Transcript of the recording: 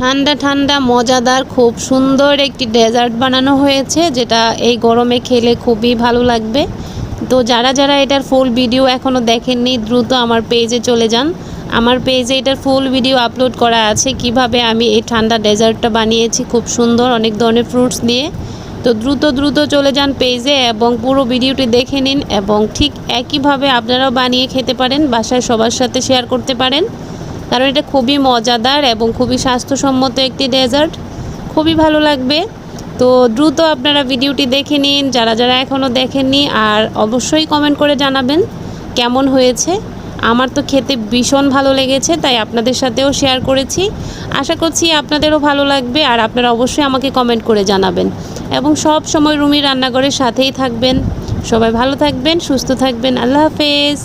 ঠান্ডা ঠান্ডা মজাদার খুব সুন্দর একটি ডেজার্ট বানানো হয়েছে, যেটা এই গরমে খেলে খুবই ভালো লাগবে। তো যারা যারা এটার ফুল ভিডিও এখনও দেখেননি, দ্রুত আমার পেজে চলে যান। আমার পেজে এটার ফুল ভিডিও আপলোড করা আছে, কিভাবে আমি এই ঠান্ডা ডেজার্টটা বানিয়েছি খুব সুন্দর অনেক ধরনের ফ্রুটস দিয়ে। তো দ্রুত চলে যান পেজে এবং পুরো ভিডিওটি দেখে নিন, এবং ঠিক একইভাবে আপনারাও বানিয়ে খেতে পারেন, বাসায় সবার সাথে শেয়ার করতে পারেন, কারণ এটা খুবই মজাদার এবং খুবই স্বাস্থ্যসম্মত একটি ডেজার্ট, খুবই ভালো লাগবে। তো দ্রুত আপনারা ভিডিওটি দেখে নিন যারা যারা এখনও দেখেননি, আর অবশ্যই কমেন্ট করে জানাবেন কেমন হয়েছে। আমার তো খেতে ভীষণ ভালো লেগেছে, তাই আপনাদের সাথেও শেয়ার করেছি। আশা করছি আপনাদেরও ভালো লাগবে, আর আপনারা অবশ্যই আমাকে কমেন্ট করে জানাবেন, এবং সব সময় রুমি রান্নাঘরের সাথেই থাকবেন। সবাই ভালো থাকবেন, সুস্থ থাকবেন। আল্লাহ হাফেজ।